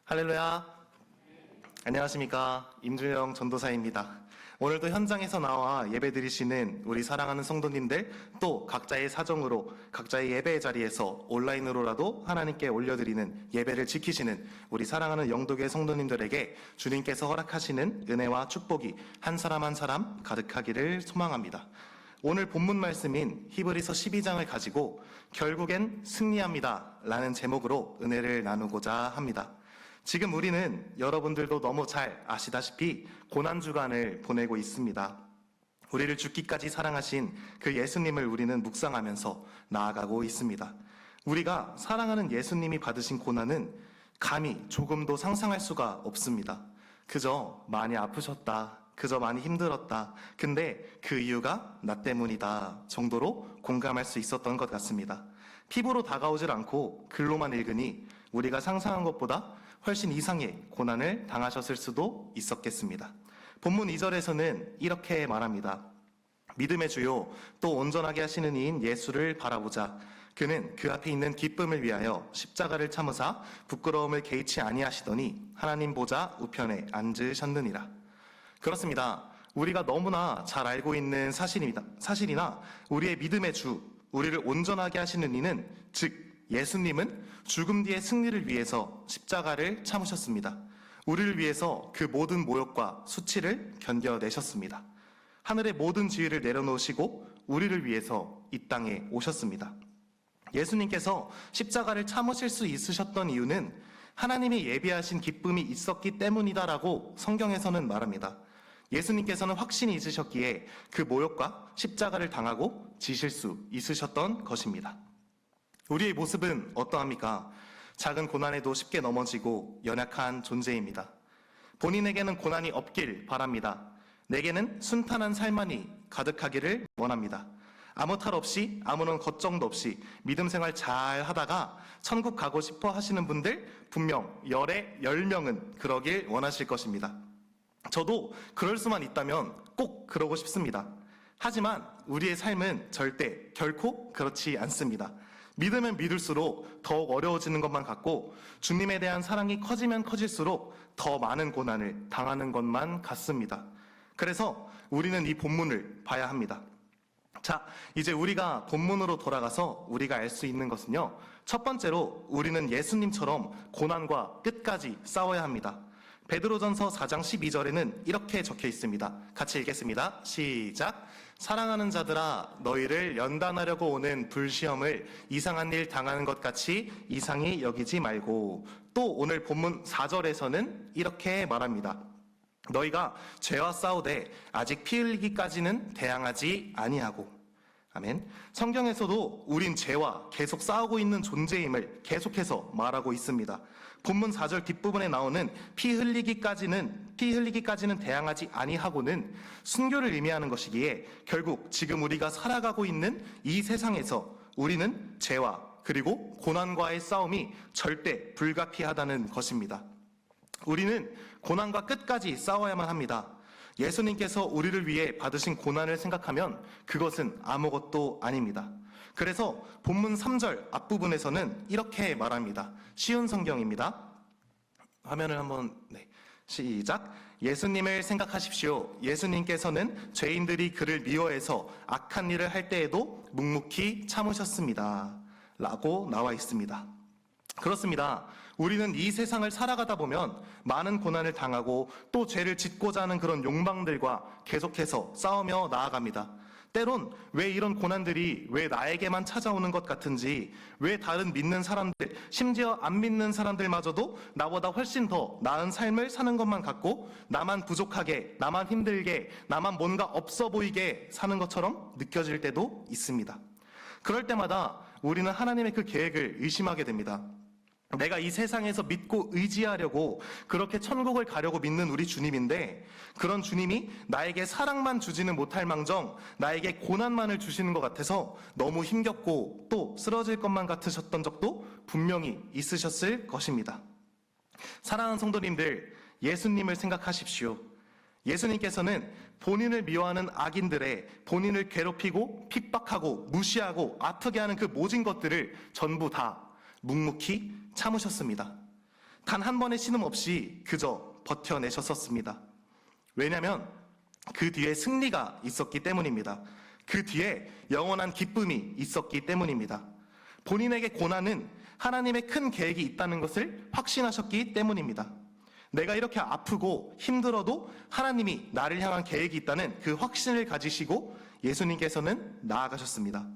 할렐루야. 안녕하십니까. 임준영 전도사입니다. 오늘도 현장에서 나와 예배드리시는 우리 사랑하는 성도님들, 또 각자의 사정으로 각자의 예배의 자리에서 온라인으로라도 하나님께 올려드리는 예배를 지키시는 우리 사랑하는 영도교회 성도님들에게 주님께서 허락하시는 은혜와 축복이 한 사람 한 사람 가득하기를 소망합니다. 오늘 본문 말씀인 히브리서 12장을 가지고 결국엔 승리합니다 라는 제목으로 은혜를 나누고자 합니다. 지금 우리는 여러분들도 너무 잘 아시다시피 고난주간을 보내고 있습니다. 우리를 죽기까지 사랑하신 그 예수님을 우리는 묵상하면서 나아가고 있습니다. 우리가 사랑하는 예수님이 받으신 고난은 감히 조금도 상상할 수가 없습니다. 그저 많이 아프셨다, 그저 많이 힘들었다, 근데 그 이유가 나 때문이다 정도로 공감할 수 있었던 것 같습니다. 피부로 다가오질 않고 글로만 읽으니 우리가 상상한 것보다 훨씬 이상의 고난을 당하셨을 수도 있었겠습니다. 본문 2절에서는 이렇게 말합니다. 믿음의 주요 또 온전하게 하시는 이인 예수를 바라보자. 그는 그 앞에 있는 기쁨을 위하여 십자가를 참으사 부끄러움을 개의치 아니하시더니 하나님 보좌 우편에 앉으셨느니라. 그렇습니다. 우리가 너무나 잘 알고 있는 사실이나 우리의 믿음의 주, 우리를 온전하게 하시는 이는 즉 예수님은 죽음 뒤의 승리를 위해서 십자가를 참으셨습니다. 우리를 위해서 그 모든 모욕과 수치를 견뎌내셨습니다. 하늘의 모든 지위를 내려놓으시고 우리를 위해서 이 땅에 오셨습니다. 예수님께서 십자가를 참으실 수 있으셨던 이유는 하나님이 예비하신 기쁨이 있었기 때문이다라고 성경에서는 말합니다. 예수님께서는 확신이 있으셨기에 그 모욕과 십자가를 당하고 지실 수 있으셨던 것입니다. 우리의 모습은 어떠합니까? 작은 고난에도 쉽게 넘어지고 연약한 존재입니다. 본인에게는 고난이 없길 바랍니다. 내게는 순탄한 삶만이 가득하기를 원합니다. 아무 탈 없이 아무런 걱정도 없이 믿음 생활 잘 하다가 천국 가고 싶어 하시는 분들 분명 열에 10명은 그러길 원하실 것입니다. 저도 그럴 수만 있다면 꼭 그러고 싶습니다. 하지만 우리의 삶은 절대 결코 그렇지 않습니다. 믿으면 믿을수록 더욱 어려워지는 것만 같고 주님에 대한 사랑이 커지면 커질수록 더 많은 고난을 당하는 것만 같습니다. 그래서 우리는 이 본문을 봐야 합니다. 자, 이제 우리가 본문으로 돌아가서 우리가 알 수 있는 것은요. 첫 번째로 우리는 예수님처럼 고난과 끝까지 싸워야 합니다. 베드로전서 4장 12절에는 이렇게 적혀 있습니다. 같이 읽겠습니다. 시작. 사랑하는 자들아 너희를 연단하려고 오는 불시험을 이상한 일 당하는 것 같이 이상히 여기지 말고, 또 오늘 본문 4절에서는 이렇게 말합니다. 너희가 죄와 싸우되 아직 피 흘리기까지는 대항하지 아니하고. 아멘. 성경에서도 우린 죄와 계속 싸우고 있는 존재임을 계속해서 말하고 있습니다. 본문 4절 뒷부분에 나오는 피 흘리기까지는 대항하지 아니하고는 순교를 의미하는 것이기에 결국 지금 우리가 살아가고 있는 이 세상에서 우리는 죄와 그리고 고난과의 싸움이 절대 불가피하다는 것입니다. 우리는 고난과 끝까지 싸워야만 합니다. 예수님께서 우리를 위해 받으신 고난을 생각하면 그것은 아무것도 아닙니다. 그래서 본문 3절 앞부분에서는 이렇게 말합니다. 쉬운 성경입니다. 화면을 한번 시작. 예수님을 생각하십시오. 예수님께서는 죄인들이 그를 미워해서 악한 일을 할 때에도 묵묵히 참으셨습니다. 라고 나와 있습니다. 그렇습니다. 우리는 이 세상을 살아가다 보면 많은 고난을 당하고 또 죄를 짓고자 하는 그런 욕망들과 계속해서 싸우며 나아갑니다. 때론 왜 이런 고난들이 왜 나에게만 찾아오는 것 같은지, 왜 다른 믿는 사람들, 심지어 안 믿는 사람들마저도 나보다 훨씬 더 나은 삶을 사는 것만 같고 나만 부족하게, 나만 힘들게, 나만 뭔가 없어 보이게 사는 것처럼 느껴질 때도 있습니다. 그럴 때마다 우리는 하나님의 그 계획을 의심하게 됩니다. 내가 이 세상에서 믿고 의지하려고 그렇게 천국을 가려고 믿는 우리 주님인데, 그런 주님이 나에게 사랑만 주지는 못할 망정 나에게 고난만을 주시는 것 같아서 너무 힘겹고 또 쓰러질 것만 같으셨던 적도 분명히 있으셨을 것입니다. 사랑하는 성도님들, 예수님을 생각하십시오. 예수님께서는 본인을 미워하는 악인들의 본인을 괴롭히고 핍박하고 무시하고 아프게 하는 그 모진 것들을 전부 다 묵묵히 참으셨습니다. 단 한 번의 신음 없이 그저 버텨내셨었습니다. 왜냐하면 그 뒤에 승리가 있었기 때문입니다. 그 뒤에 영원한 기쁨이 있었기 때문입니다. 본인에게 고난은 하나님의 큰 계획이 있다는 것을 확신하셨기 때문입니다. 내가 이렇게 아프고 힘들어도 하나님이 나를 향한 계획이 있다는 그 확신을 가지시고 예수님께서는 나아가셨습니다.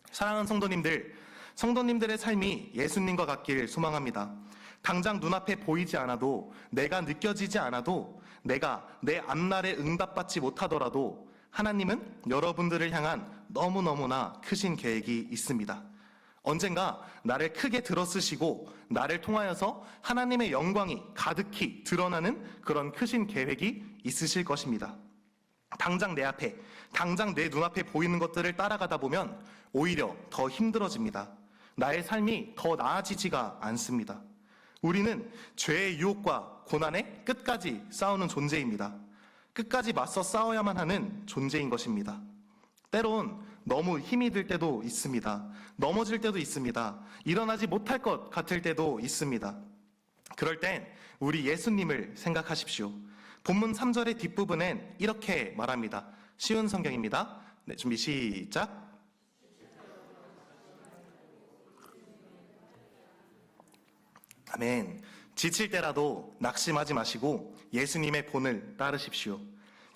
사랑하는 성도님들, 성도님들의 삶이 예수님과 같길 소망합니다. 당장 눈앞에 보이지 않아도, 내가 느껴지지 않아도, 내가 내 앞날에 응답받지 못하더라도 하나님은 여러분들을 향한 너무너무나 크신 계획이 있습니다. 언젠가 나를 크게 들어쓰시고 나를 통하여서 하나님의 영광이 가득히 드러나는 그런 크신 계획이 있으실 것입니다. 당장 내 앞에, 당장 내 눈앞에 보이는 것들을 따라가다 보면 오히려 더 힘들어집니다. 나의 삶이 더 나아지지가 않습니다. 우리는 죄의 유혹과 고난에 끝까지 싸우는 존재입니다. 끝까지 맞서 싸워야만 하는 존재인 것입니다. 때론 너무 힘이 들 때도 있습니다. 넘어질 때도 있습니다. 일어나지 못할 것 같을 때도 있습니다. 그럴 땐 우리 예수님을 생각하십시오. 본문 3절의 뒷부분엔 이렇게 말합니다. 쉬운 성경입니다. 네, 준비 시작. 아멘. 지칠 때라도 낙심하지 마시고 예수님의 본을 따르십시오.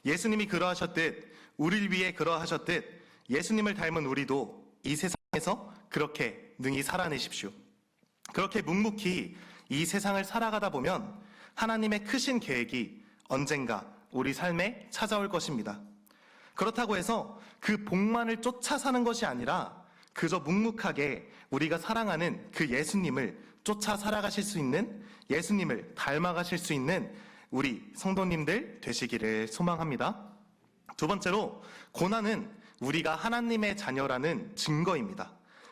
예수님이 그러하셨듯, 우리를 위해 그러하셨듯 예수님을 닮은 우리도 이 세상에서 그렇게 능히 살아내십시오. 그렇게 묵묵히 이 세상을 살아가다 보면 하나님의 크신 계획이 언젠가 우리 삶에 찾아올 것입니다. 그렇다고 해서 그 복만을 쫓아 사는 것이 아니라 그저 묵묵하게 우리가 사랑하는 그 예수님을 쫓아 살아가실 수 있는, 예수님을 닮아가실 수 있는 우리 성도님들 되시기를 소망합니다. 두 번째로, 고난은 우리가 하나님의 자녀라는 증거입니다.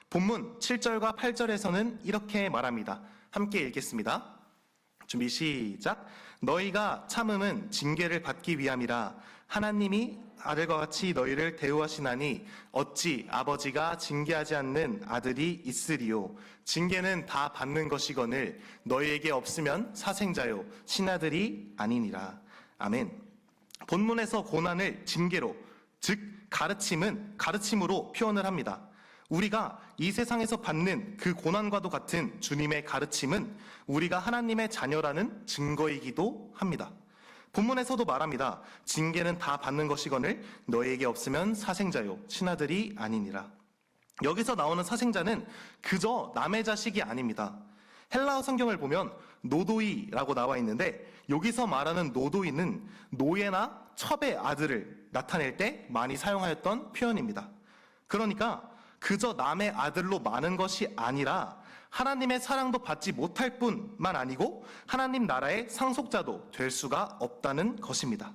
본문 7절과 8절에서는 이렇게 말합니다. 함께 읽겠습니다. 준비 시작. 너희가 참음은 징계를 받기 위함이라 하나님이 아들과 같이 너희를 대우하시나니 어찌 아버지가 징계하지 않는 아들이 있으리요. 징계는 다 받는 것이거늘 너희에게 없으면 사생자요 신아들이 아니니라. 아멘. 본문에서 고난을 징계로, 즉 가르침으로 표현을 합니다. 우리가 이 세상에서 받는 그 고난과도 같은 주님의 가르침은 우리가 하나님의 자녀라는 증거이기도 합니다. 본문에서도 말합니다. 징계는 다 받는 것이거늘 너희에게 없으면 사생자요 친아들이 아니니라. 여기서 나오는 사생자는 그저 남의 자식이 아닙니다. 헬라어 성경을 보면 노도이라고 나와 있는데 여기서 말하는 노도이는 노예나 첩의 아들을 나타낼 때 많이 사용하였던 표현입니다. 그러니까 그저 남의 아들로 많은 것이 아니라 하나님의 사랑도 받지 못할 뿐만 아니고 하나님 나라의 상속자도 될 수가 없다는 것입니다.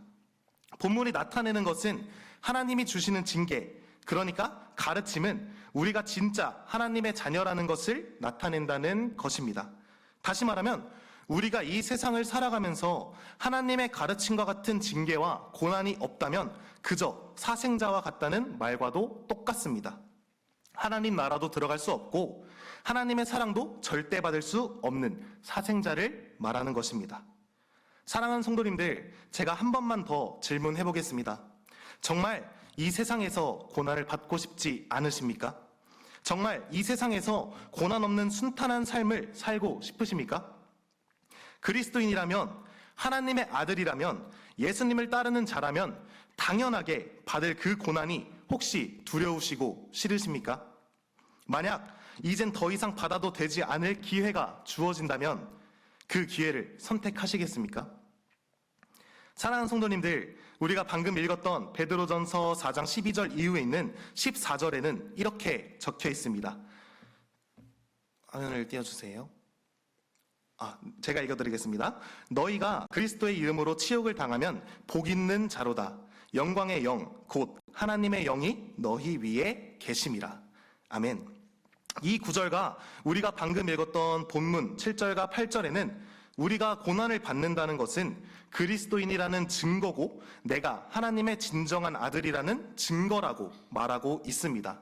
본문이 나타내는 것은 하나님이 주시는 징계, 그러니까 가르침은 우리가 진짜 하나님의 자녀라는 것을 나타낸다는 것입니다. 다시 말하면 우리가 이 세상을 살아가면서 하나님의 가르침과 같은 징계와 고난이 없다면 그저 사생자와 같다는 말과도 똑같습니다. 하나님 나라도 들어갈 수 없고 하나님의 사랑도 절대 받을 수 없는 사생자를 말하는 것입니다. 사랑하는 성도님들, 제가 한 번만 더 질문해 보겠습니다. 정말 이 세상에서 고난을 받고 싶지 않으십니까? 정말 이 세상에서 고난 없는 순탄한 삶을 살고 싶으십니까? 그리스도인이라면, 하나님의 아들이라면, 예수님을 따르는 자라면 당연하게 받을 그 고난이 혹시 두려우시고 싫으십니까? 만약 이젠 더 이상 받아도 되지 않을 기회가 주어진다면 그 기회를 선택하시겠습니까? 사랑하는 성도님들, 우리가 방금 읽었던 베드로전서 4장 12절 이후에 있는 14절에는 이렇게 적혀 있습니다. 화면을 띄워주세요. 제가 읽어드리겠습니다. 너희가 그리스도의 이름으로 치욕을 당하면 복 있는 자로다. 영광의 영, 곧 하나님의 영이 너희 위에 계심이라. 아멘. 이 구절과 우리가 방금 읽었던 본문 7절과 8절에는 우리가 고난을 받는다는 것은 그리스도인이라는 증거고 내가 하나님의 진정한 아들이라는 증거라고 말하고 있습니다.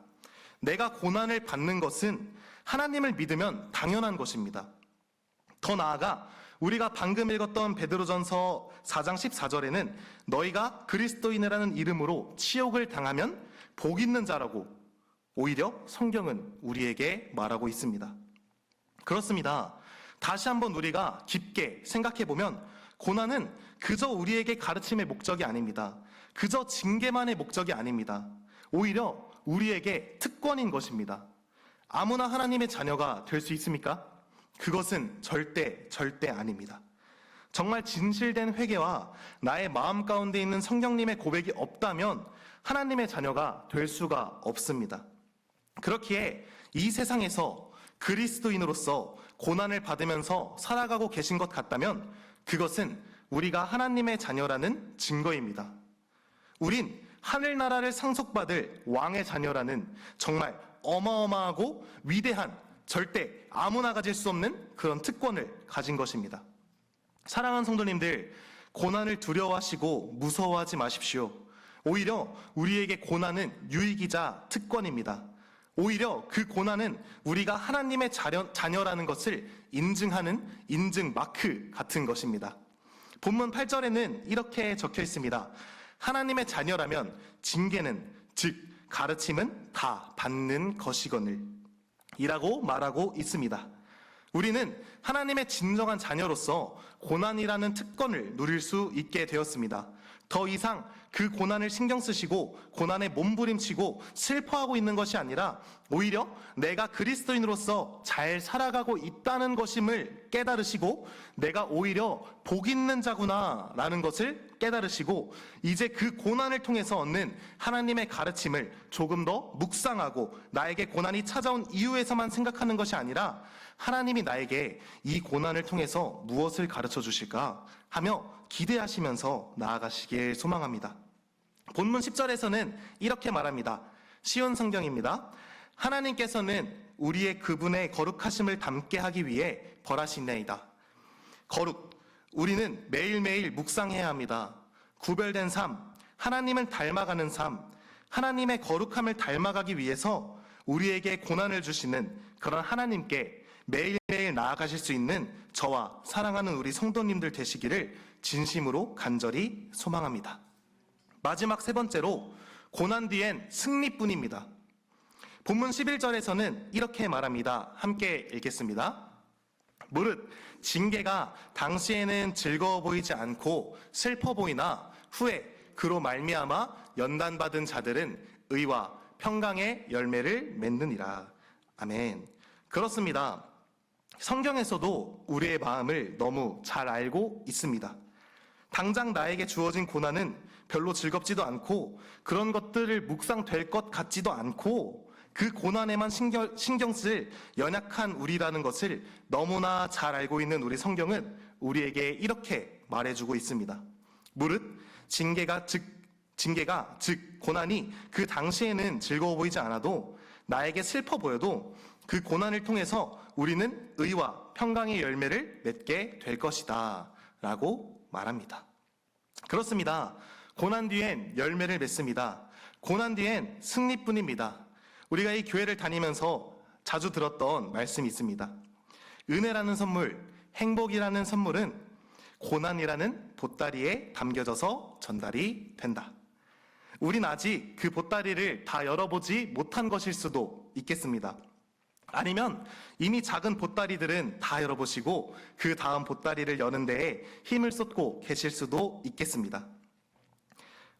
내가 고난을 받는 것은 하나님을 믿으면 당연한 것입니다. 더 나아가 우리가 방금 읽었던 베드로전서 4장 14절에는 너희가 그리스도인이라는 이름으로 치욕을 당하면 복 있는 자라고 오히려 성경은 우리에게 말하고 있습니다. 그렇습니다. 다시 한번 우리가 깊게 생각해보면 고난은 그저 우리에게 가르침의 목적이 아닙니다. 그저 징계만의 목적이 아닙니다. 오히려 우리에게 특권인 것입니다. 아무나 하나님의 자녀가 될 수 있습니까? 그것은 절대 아닙니다. 정말 진실된 회개와 나의 마음 가운데 있는 성령님의 고백이 없다면 하나님의 자녀가 될 수가 없습니다. 그렇기에 이 세상에서 그리스도인으로서 고난을 받으면서 살아가고 계신 것 같다면 그것은 우리가 하나님의 자녀라는 증거입니다. 우린 하늘나라를 상속받을 왕의 자녀라는 정말 어마어마하고 위대한 절대 아무나 가질 수 없는 그런 특권을 가진 것입니다. 사랑하는 성도님들, 고난을 두려워하시고 무서워하지 마십시오. 오히려 우리에게 고난은 유익이자 특권입니다. 오히려 그 고난은 우리가 하나님의 자녀라는 것을 인증하는 인증 마크 같은 것입니다. 본문 8절에는 이렇게 적혀 있습니다. 하나님의 자녀라면 징계는, 즉 가르침은 다 받는 것이거늘 이라고 말하고 있습니다. 우리는 하나님의 진정한 자녀로서 고난이라는 특권을 누릴 수 있게 되었습니다. 더 이상 그 고난을 신경 쓰시고 고난에 몸부림치고 슬퍼하고 있는 것이 아니라 오히려 내가 그리스도인으로서 잘 살아가고 있다는 것임을 깨달으시고 내가 오히려 복 있는 자구나 라는 것을 깨달으시고 이제 그 고난을 통해서 얻는 하나님의 가르침을 조금 더 묵상하고 나에게 고난이 찾아온 이유에서만 생각하는 것이 아니라 하나님이 나에게 이 고난을 통해서 무엇을 가르쳐 주실까 하며 기대하시면서 나아가시길 소망합니다. 본문 10절에서는 이렇게 말합니다. 쉬운 성경입니다. 하나님께서는 우리의 그분의 거룩하심을 담게 하기 위해 벌하시나이다. 거룩, 우리는 매일매일 묵상해야 합니다. 구별된 삶, 하나님을 닮아가는 삶, 하나님의 거룩함을 닮아가기 위해서 우리에게 고난을 주시는 그런 하나님께 매일매일 나아가실 수 있는 저와 사랑하는 우리 성도님들 되시기를 진심으로 간절히 소망합니다. 마지막 세 번째로 고난 뒤엔 승리뿐입니다. 본문 11절에서는 이렇게 말합니다. 함께 읽겠습니다. 무릇 징계가 당시에는 즐거워 보이지 않고 슬퍼 보이나 후에 그로 말미암아 연단받은 자들은 의와 평강의 열매를 맺느니라. 아멘. 그렇습니다. 성경에서도 우리의 마음을 너무 잘 알고 있습니다. 당장 나에게 주어진 고난은 별로 즐겁지도 않고 그런 것들을 묵상될 것 같지도 않고 그 고난에만 신경 쓸 연약한 우리라는 것을 너무나 잘 알고 있는 우리 성경은 우리에게 이렇게 말해주고 있습니다. 무릇 징계가 즉 고난이 그 당시에는 즐거워 보이지 않아도 나에게 슬퍼 보여도 그 고난을 통해서 우리는 의와 평강의 열매를 맺게 될 것이다 라고 말합니다. 그렇습니다. 고난 뒤엔 열매를 맺습니다. 고난 뒤엔 승리뿐입니다. 우리가 이 교회를 다니면서 자주 들었던 말씀이 있습니다. 은혜라는 선물, 행복이라는 선물은 고난이라는 보따리에 담겨져서 전달이 된다. 우린 아직 그 보따리를 다 열어보지 못한 것일 수도 있겠습니다. 아니면 이미 작은 보따리들은 다 열어보시고 그 다음 보따리를 여는 데에 힘을 쏟고 계실 수도 있겠습니다.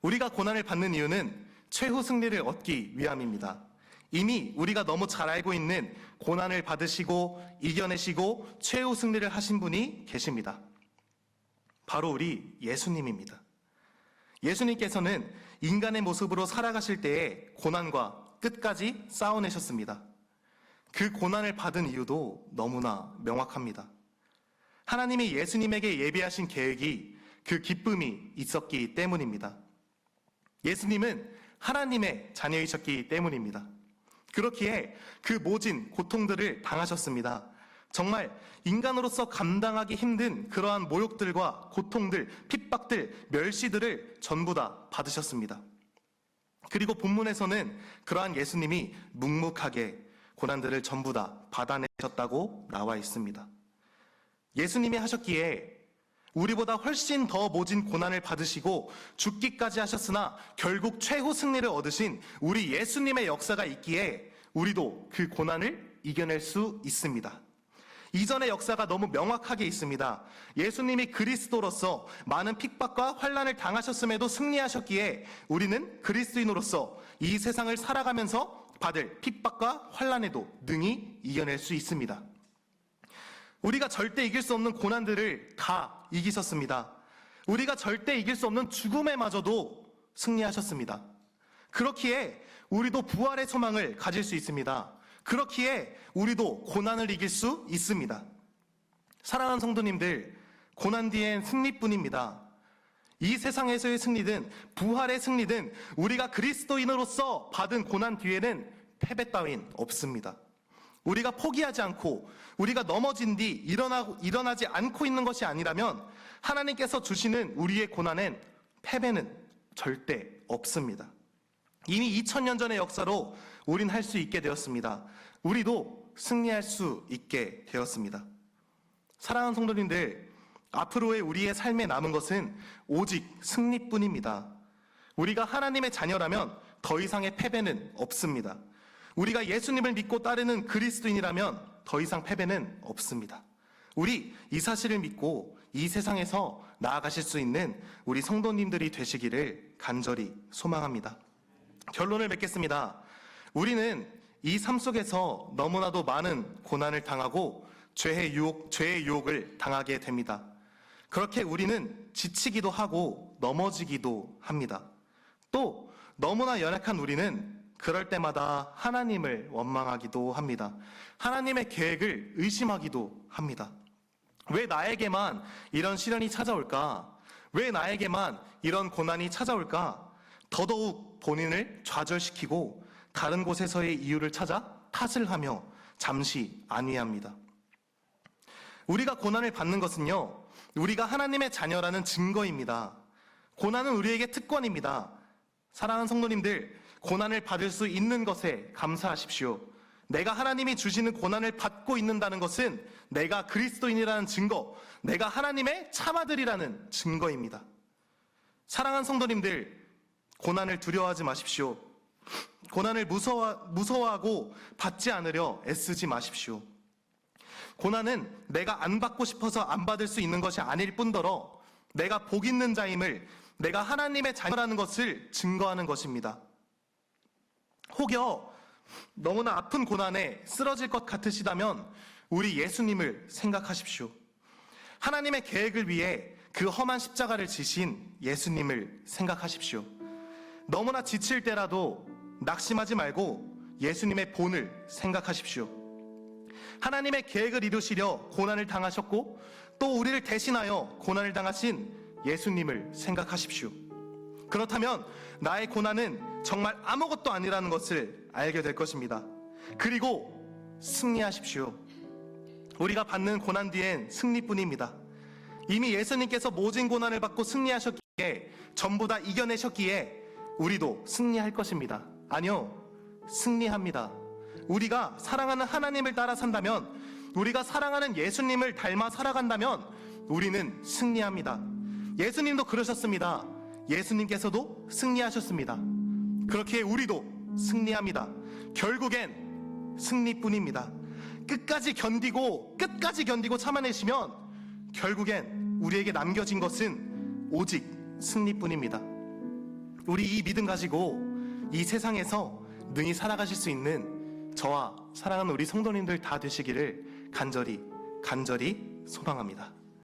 우리가 고난을 받는 이유는 최후 승리를 얻기 위함입니다. 이미 우리가 너무 잘 알고 있는 고난을 받으시고 이겨내시고 최후 승리를 하신 분이 계십니다. 바로 우리 예수님입니다. 예수님께서는 인간의 모습으로 살아가실 때에 고난과 끝까지 싸워내셨습니다. 그 고난을 받은 이유도 너무나 명확합니다. 하나님이 예수님에게 예비하신 계획이 그 기쁨이 있었기 때문입니다. 예수님은 하나님의 자녀이셨기 때문입니다. 그렇기에 그 모진 고통들을 당하셨습니다. 정말 인간으로서 감당하기 힘든 그러한 모욕들과 고통들, 핍박들, 멸시들을 전부 다 받으셨습니다. 그리고 본문에서는 그러한 예수님이 묵묵하게 고난들을 전부 다 받아내셨다고 나와 있습니다. 예수님이 하셨기에 우리보다 훨씬 더 모진 고난을 받으시고 죽기까지 하셨으나 결국 최후 승리를 얻으신 우리 예수님의 역사가 있기에 우리도 그 고난을 이겨낼 수 있습니다. 이전의 역사가 너무 명확하게 있습니다. 예수님이 그리스도로서 많은 핍박과 환난을 당하셨음에도 승리하셨기에 우리는 그리스도인으로서 이 세상을 살아가면서 받을 핍박과 환난에도 능히 이겨낼 수 있습니다. 우리가 절대 이길 수 없는 고난들을 다 이기셨습니다. 우리가 절대 이길 수 없는 죽음에마저도 승리하셨습니다. 그렇기에 우리도 부활의 소망을 가질 수 있습니다. 그렇기에 우리도 고난을 이길 수 있습니다. 사랑하는 성도님들, 고난 뒤엔 승리뿐입니다. 이 세상에서의 승리든 부활의 승리든 우리가 그리스도인으로서 받은 고난 뒤에는 패배 따윈 없습니다. 우리가 포기하지 않고 우리가 넘어진 뒤 일어나지 않고 있는 것이 아니라면 하나님께서 주시는 우리의 고난엔 패배는 절대 없습니다. 이미 2000년 전의 역사로 우린 할 수 있게 되었습니다. 우리도 승리할 수 있게 되었습니다. 사랑하는 성도님들, 앞으로의 우리의 삶에 남은 것은 오직 승리뿐입니다. 우리가 하나님의 자녀라면 더 이상의 패배는 없습니다. 우리가 예수님을 믿고 따르는 그리스도인이라면 더 이상 패배는 없습니다. 우리 이 사실을 믿고 이 세상에서 나아가실 수 있는 우리 성도님들이 되시기를 간절히 소망합니다. 결론을 맺겠습니다. 우리는 이 삶 속에서 너무나도 많은 고난을 당하고 죄의 유혹을 당하게 됩니다. 그렇게 우리는 지치기도 하고 넘어지기도 합니다. 또 너무나 연약한 우리는 그럴 때마다 하나님을 원망하기도 합니다. 하나님의 계획을 의심하기도 합니다. 왜 나에게만 이런 시련이 찾아올까? 왜 나에게만 이런 고난이 찾아올까? 더더욱 본인을 좌절시키고 다른 곳에서의 이유를 찾아 탓을 하며 잠시 안위합니다. 우리가 고난을 받는 것은요, 우리가 하나님의 자녀라는 증거입니다. 고난은 우리에게 특권입니다. 사랑하는 성도님들, 고난을 받을 수 있는 것에 감사하십시오. 내가 하나님이 주시는 고난을 받고 있는다는 것은 내가 그리스도인이라는 증거, 내가 하나님의 참아들이라는 증거입니다. 사랑하는 성도님들, 고난을 두려워하지 마십시오. 고난을 무서워하고 받지 않으려 애쓰지 마십시오. 고난은 내가 안 받고 싶어서 안 받을 수 있는 것이 아닐 뿐더러 내가 복 있는 자임을, 내가 하나님의 자녀라는 것을 증거하는 것입니다. 혹여 너무나 아픈 고난에 쓰러질 것 같으시다면 우리 예수님을 생각하십시오. 하나님의 계획을 위해 그 험한 십자가를 지신 예수님을 생각하십시오. 너무나 지칠 때라도 낙심하지 말고 예수님의 본을 생각하십시오. 하나님의 계획을 이루시려 고난을 당하셨고 또 우리를 대신하여 고난을 당하신 예수님을 생각하십시오. 그렇다면 나의 고난은 정말 아무것도 아니라는 것을 알게 될 것입니다. 그리고 승리하십시오. 우리가 받는 고난 뒤엔 승리뿐입니다. 이미 예수님께서 모진 고난을 받고 승리하셨기에, 전부 다 이겨내셨기에 우리도 승리할 것입니다. 아니요, 승리합니다. 우리가 사랑하는 하나님을 따라 산다면, 우리가 사랑하는 예수님을 닮아 살아간다면 우리는 승리합니다. 예수님도 그러셨습니다. 예수님께서도 승리하셨습니다. 그렇기에 우리도 승리합니다. 결국엔 승리뿐입니다. 끝까지 견디고 참아내시면 결국엔 우리에게 남겨진 것은 오직 승리뿐입니다. 우리 이 믿음 가지고 이 세상에서 능히 살아가실 수 있는 저와 사랑하는 우리 성도님들 다 되시기를 간절히 소망합니다.